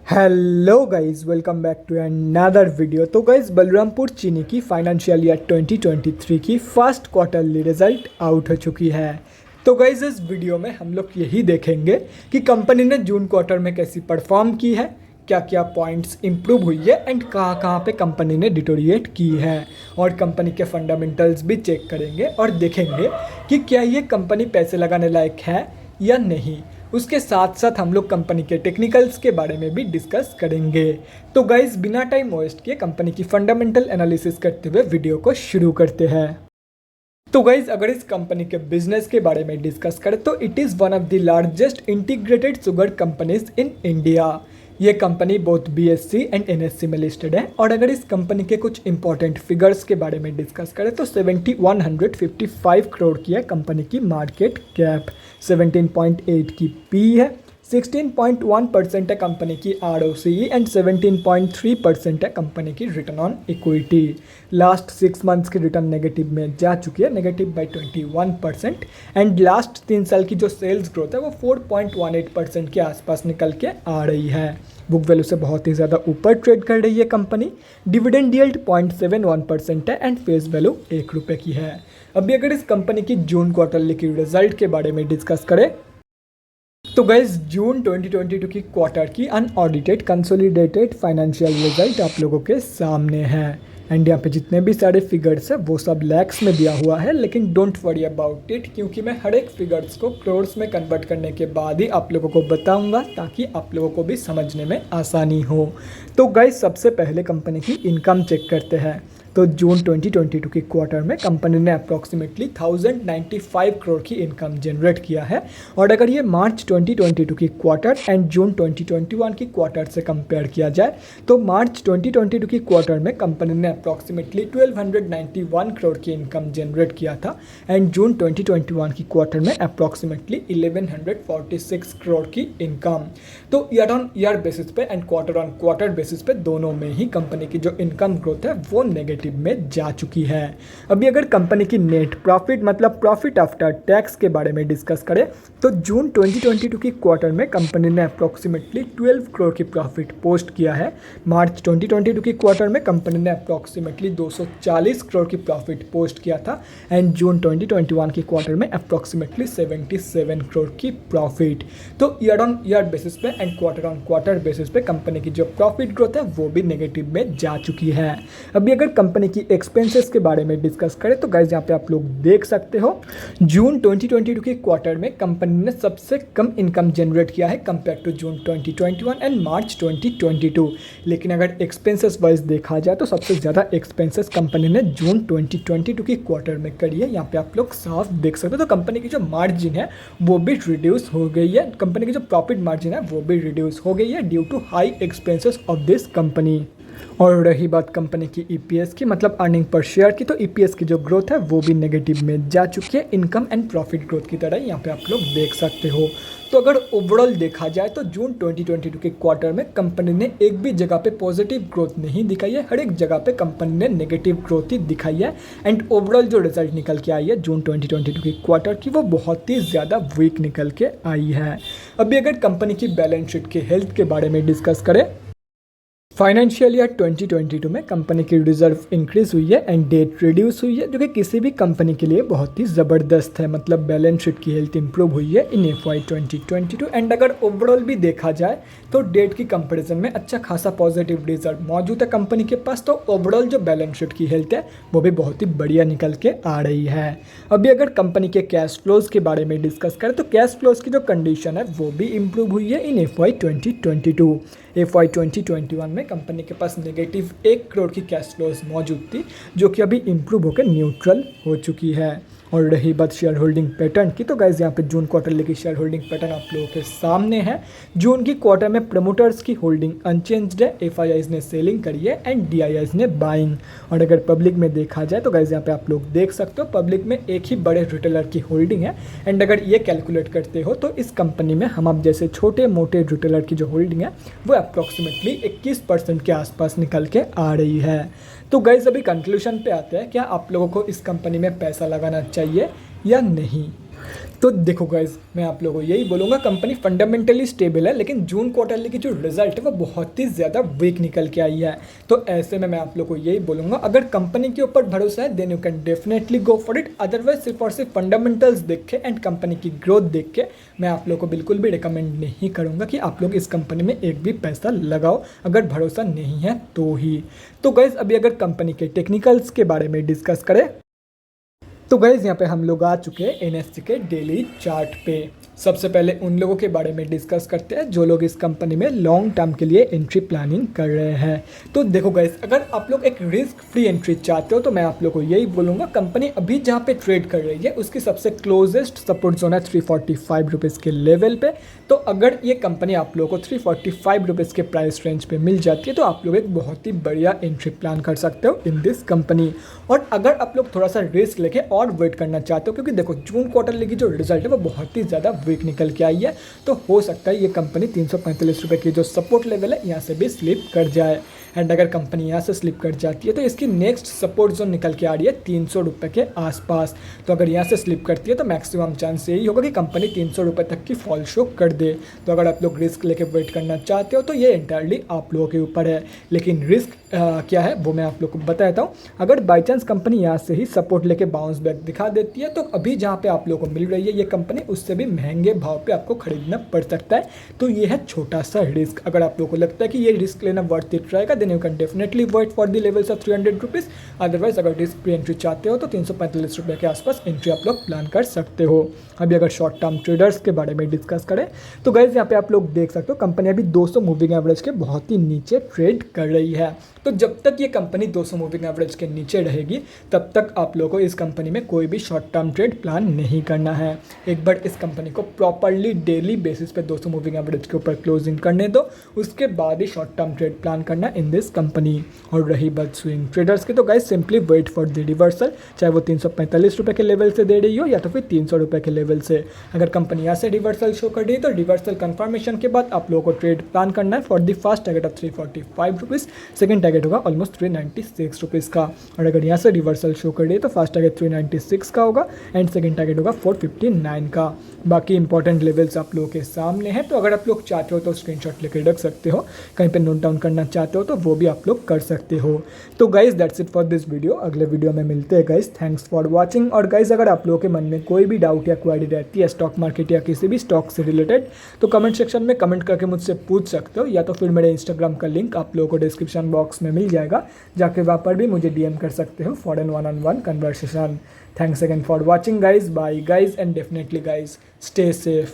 Hello guys, welcome back to another video. तो guys, Balrampur Chini की financial year 2023 की first quarterly result out हो चुकी है। तो गाइस, इस वीडियो में हम लोग यही देखेंगे कि कंपनी ने जून क्वार्टर में कैसी परफॉर्म की है, क्या क्या पॉइंट्स इंप्रूव हुई है एंड कहाँ कहाँ पे कंपनी ने डिटोरिएट की है, और कंपनी के फंडामेंटल्स भी चेक करेंगे और देखेंगे कि क्या ये कंपनी पैसे लगाने लायक है या नहीं। उसके साथ साथ हम लोग कंपनी के टेक्निकल्स के बारे में भी डिस्कस करेंगे। तो गाइज, बिना टाइम वेस्ट किए कंपनी की फंडामेंटल एनालिसिस करते हुए वीडियो को शुरू करते हैं। तो गाइज, अगर इस कंपनी के बिजनेस के बारे में डिस्कस करें तो it is one of the largest integrated sugar companies in India. ये company both BSC and NSC में लिस्टेड है। और अगर इस कंपनी के कुछ इंपॉर्टेंट फिगर्स के बारे में डिस्कस करें तो 7155 करोड़ की है कंपनी की मार्केट कैप, 17.8 की पी है, 16.1% है कंपनी की ROCE एंड 17.3% है कंपनी की return on equity. Last 6 months की रिटर्न नेगेटिव में जा चुकी है, नेगेटिव बाई 21%। एंड लास्ट 3 साल की जो सेल्स ग्रोथ है वो 4.18% के आसपास निकल के आ रही है। बुक वैल्यू से बहुत ही ज़्यादा ऊपर ट्रेड कर रही है कंपनी। डिविडेंड यील्ड 0.71% है एंड फेस वैल्यू ₹1 की है। अभी अगर इस कंपनी की जून क्वार्टरली की रिजल्ट के बारे में डिस्कस करें तो गाइज, जून 2022 की क्वार्टर की अनऑडिटेड कंसोलिडेटेड फाइनेंशियल रिजल्ट आप लोगों के सामने है। एंड यहाँ पे जितने भी सारे फिगर्स है वो सब लैक्स में दिया हुआ है, लेकिन डोंट वरी अबाउट इट, क्योंकि मैं हर एक फिगर्स को क्रोर्स में कन्वर्ट करने के बाद ही आप लोगों को बताऊंगा ताकि आप लोगों को भी समझने में आसानी हो। तो गाइज, सबसे पहले कंपनी की इनकम चेक करते हैं। तो जून 2022 की क्वार्टर में कंपनी ने अप्रॉक्सीमेटली 1095 करोड़ की इनकम जनरेट किया है। और अगर ये मार्च 2022 की क्वार्टर एंड जून 2021 की क्वार्टर से कंपेयर किया जाए तो मार्च 2022 की क्वार्टर में कंपनी ने अप्रॉक्सीमेटली 1291 करोड़ की इनकम जनरेट किया था एंड जून 2021 की क्वार्टर में अप्रॉक्सीमेटली 1146 करोड़ की इनकम। तो ईयर ऑन ईयर बेसिस पे and quarter on quarter basis पे दोनों में ही कंपनी की जो इनकम ग्रोथ है वो नेगेटिव में जा चुकी है। अभी अगर कंपनी की नेट प्रॉफिट मतलब प्रॉफिट आफ्टर टैक्स के बारे में डिस्कस करें तो जून 2022 की क्वार्टर में कंपनी ने अप्रॉक्सीमेटली 12 करोड़ की प्रॉफिट पोस्ट किया है। मार्च 2022 की क्वार्टर में कंपनी ने अप्रॉक्सीमेटली 240 करोड़ की प्रॉफिट पोस्ट किया था एंड जून 2021 की क्वार्टर में अप्रॉक्सीमेटली 77 करोड़ की प्रॉफिट। तो ईयर ऑन ईयर बेसिस पे and quarter on quarter basis पे कंपनी की जो प्रॉफिट ग्रोथ है वो भी नेगेटिव में जा चुकी है। अभी अगर कंपनी की एक्सपेंसेस के बारे में डिस्कस करें तो गाइस, यहाँ पे आप लोग देख सकते हो जून 2022 के क्वार्टर में कंपनी ने सबसे कम इनकम जनरेट किया है कंपेयर टू जून 2021 एंड मार्च 2022। लेकिन अगर एक्सपेंसेस वाइज देखा जाए तो सबसे ज़्यादा एक्सपेंसेस कंपनी ने जून 2022 की क्वार्टर में करी है। यहाँ पे आप लोग साफ देख सकते हो। तो कंपनी की जो मार्जिन है वो भी रिड्यूस हो गई है, कंपनी की जो प्रॉफिट मार्जिन है वो भी रिड्यूस हो गई है due to high expenses of this company. और रही बात कंपनी की ईपीएस की मतलब अर्निंग पर शेयर की, तो ईपीएस की जो ग्रोथ है वो भी नेगेटिव में जा चुकी है इनकम एंड प्रॉफिट ग्रोथ की तरह, यहाँ पे आप लोग देख सकते हो। तो अगर ओवरऑल देखा जाए तो जून 2022 के क्वार्टर में कंपनी ने एक भी जगह पे पॉजिटिव ग्रोथ नहीं दिखाई है, हर एक जगह पे कंपनी ने नेगेटिव ग्रोथ ही दिखाई है। एंड ओवरऑल जो रिजल्ट निकल के आई है जून 2022 की क्वार्टर की वो बहुत ही ज़्यादा वीक निकल के आई है। अभी अगर कंपनी की बैलेंस शीट की हेल्थ के बारे में डिस्कस करें, फाइनेंशियल ईयर 2022 में कंपनी की रिजर्व इंक्रीज हुई है एंड डेट रिड्यूस हुई है, जो कि किसी भी कंपनी के लिए बहुत ही ज़बरदस्त है। मतलब बैलेंस शीट की हेल्थ इंप्रूव हुई है इन FY 2022। एंड अगर ओवरऑल भी देखा जाए तो डेट की कंपैरिजन में अच्छा खासा पॉजिटिव रिजल्ट मौजूद है कंपनी के पास। तो ओवरऑल जो बैलेंस शीट की हेल्थ है वो भी बहुत ही बढ़िया निकल के आ रही है। अभी अगर कंपनी के कैश फ्लोज के बारे में डिस्कस करें तो कैश फ्लोज की जो कंडीशन है वो भी इम्प्रूव हुई है इन FY 2022। FY 2021 में कंपनी के पास नेगेटिव 1 करोड़ की कैश फ्लोज मौजूद थी, जो कि अभी इम्प्रूव होकर न्यूट्रल हो चुकी है। और रही बात शेयर होल्डिंग पैटर्न की, तो गाइज, यहाँ पे जून क्वार्टरली की शेयर होल्डिंग पैटर्न आप लोगों के सामने है। जून की क्वार्टर में प्रमोटर्स की होल्डिंग अनचेंज्ड है, FIIs ने सेलिंग करी है एंड DIIs ने बाइंग। और अगर पब्लिक में देखा जाए तो गाइज, यहाँ पे आप लोग देख सकते हो पब्लिक में एक ही बड़े रिटेलर की होल्डिंग है। एंड अगर ये कैलकुलेट करते हो तो इस कंपनी में हम आप जैसे छोटे मोटे रिटेलर की जो होल्डिंग है वो अप्रॉक्सीमेटली 21% के आसपास निकल के आ रही है। तो गाइज, अभी कंक्लूजन पे आते हैं, क्या आप लोगों को इस कंपनी में पैसा लगाना चाहिए या नहीं। तो देखो गाइज, मैं आप लोगों को यही बोलूँगा, कंपनी फंडामेंटली स्टेबल है, लेकिन जून क्वार्टरली की जो रिजल्ट है वो बहुत ही ज़्यादा वीक निकल के आई है। तो ऐसे में मैं आप लोगों को यही बोलूँगा, अगर कंपनी के ऊपर भरोसा है then you can definitely go for it. Otherwise सिर्फ और सिर्फ फंडामेंटल्स देख के एंड कंपनी की ग्रोथ देख के मैं आप लोगों को बिल्कुल भी रिकमेंड नहीं करूँगा कि आप लोग इस कंपनी में एक भी पैसा लगाओ, अगर भरोसा नहीं है तो ही। तो गाइज, अभी अगर कंपनी के टेक्निकल्स के बारे में डिस्कस करें तो गाइज यहाँ पे हम लोग आ चुके हैं एनएससी के डेली चार्ट पे। सबसे पहले उन लोगों के बारे में डिस्कस करते हैं जो लोग इस कंपनी में लॉन्ग टर्म के लिए एंट्री प्लानिंग कर रहे हैं। तो देखो गाइज, अगर आप लोग एक रिस्क फ्री एंट्री चाहते हो तो मैं आप लोग को यही बोलूँगा, कंपनी अभी जहाँ पे ट्रेड कर रही है उसकी सबसे क्लोजेस्ट सपोर्ट जोन है 345 रुपीज़ के लेवल पे। तो अगर ये कंपनी आप लोगों को 345 रुपीज़ के प्राइस रेंज पे मिल जाती है तो आप लोग एक बहुत ही बढ़िया एंट्री प्लान कर सकते हो इन दिस कंपनी। और अगर आप लोग थोड़ा सा रिस्क लेके और वेट करना चाहते हो, क्योंकि देखो जून क्वार्टरली की जो रिजल्ट है वो बहुत ही ज़्यादा वीक निकल के आई है, तो हो सकता है ये कंपनी 345 रुपये की जो सपोर्ट लेवल है यहाँ से भी स्लिप कर जाए। एंड अगर कंपनी यहाँ से स्लिप कर जाती है तो इसकी नेक्स्ट सपोर्ट जोन निकल के आ रही है 300 रुपये के आसपास। तो अगर यहाँ से स्लिप करती है तो मैक्सिमम चांस यही होगा कि कंपनी 300 रुपये तक की फॉल शो कर दे। तो अगर आप लोग रिस्क लेके वेट करना चाहते हो तो ये एंटायरली आप लोगों के ऊपर है, लेकिन रिस्क क्या है वो मैं आप लोग को बताता हूँ। अगर बाई चांस कंपनी यहाँ से ही सपोर्ट लेके बाउंस बैक दिखा देती है तो अभी जहाँ पे आप लोगों को मिल रही है ये कंपनी, उससे भी महंगे भाव पे आपको खरीदना पड़ सकता है। तो ये है छोटा सा रिस्क। अगर आप लोगों को लगता है कि ये रिस्क लेना वर्थ इट रहेगा then you can definitely wait for the levels of 300 rupees. Otherwise अगर रिस्क फ्री एंट्री चाहते हो तो 345 रुपये के आसपास एंट्री आप लोग प्लान कर सकते हो। अभी अगर शॉर्ट टर्म ट्रेडर्स के बारे में डिस्कस करें तो गाइज यहाँ पे आप लोग देख सकते हो कंपनी अभी 200 मूविंग एवरेज के बहुत ही नीचे ट्रेड कर रही है। तो जब तक ये कंपनी 200 मूविंग एवरेज के नीचे रहेगी तब तक आप लोगों को इस कंपनी में कोई भी शॉर्ट टर्म ट्रेड प्लान नहीं करना है। एक बार इस कंपनी को प्रॉपरली डेली बेसिस पे 200 मूविंग एवरेज के ऊपर क्लोजिंग करने दो, उसके बाद ही शॉर्ट टर्म ट्रेड प्लान करना इन दिस कंपनी। और रही बात स्विंग ट्रेडर्स की तो guys simply wait for the reversal, चाहे वो 345 रुपये के लेवल से दे रही हो या तो फिर 300 रुपये के लेवल से। अगर कंपनी यहाँ से रिवर्सल शो कर रही है तो रिवर्सल कंफर्मेशन के बाद आप लोगों को ट्रेड प्लान करना है for the first target of 345 rupees, second target होगा ऑलमोस्ट 396 रुपीज़ का। और अगर यहाँ से रिवर्सल शो कर रही है तो फर्स्ट टारगेट 396 का होगा एंड सेकंड टारगेट होगा 459 का। बाकी इंपॉर्टेंट लेवल्स आप लोगों के सामने हैं, तो अगर आप लोग चाहते हो तो स्क्रीनशॉट लेकर रख सकते हो, कहीं पे नोट डाउन करना चाहते हो तो वो भी आप लोग कर सकते हो। तो guys that's it for this video. अगले वीडियो में मिलते हैं गाइज। Thanks for watching. और गाइज अगर आप लोगों के मन में कोई भी डाउट या क्वेरी रहती है स्टॉक मार्केट या किसी भी स्टॉक से रिलेटेड तो कमेंट सेक्शन में कमेंट करके मुझसे पूछ सकते हो, या तो फिर मेरे इंस्टाग्राम का लिंक आप लोगों को डिस्क्रिप्शन बॉक्स में मिल जाएगा, जाके वहाँ पर भी मुझे DM कर सकते हो for an one on one conversation. Thanks again for watching guys. Bye guys, and definitely guys, stay safe.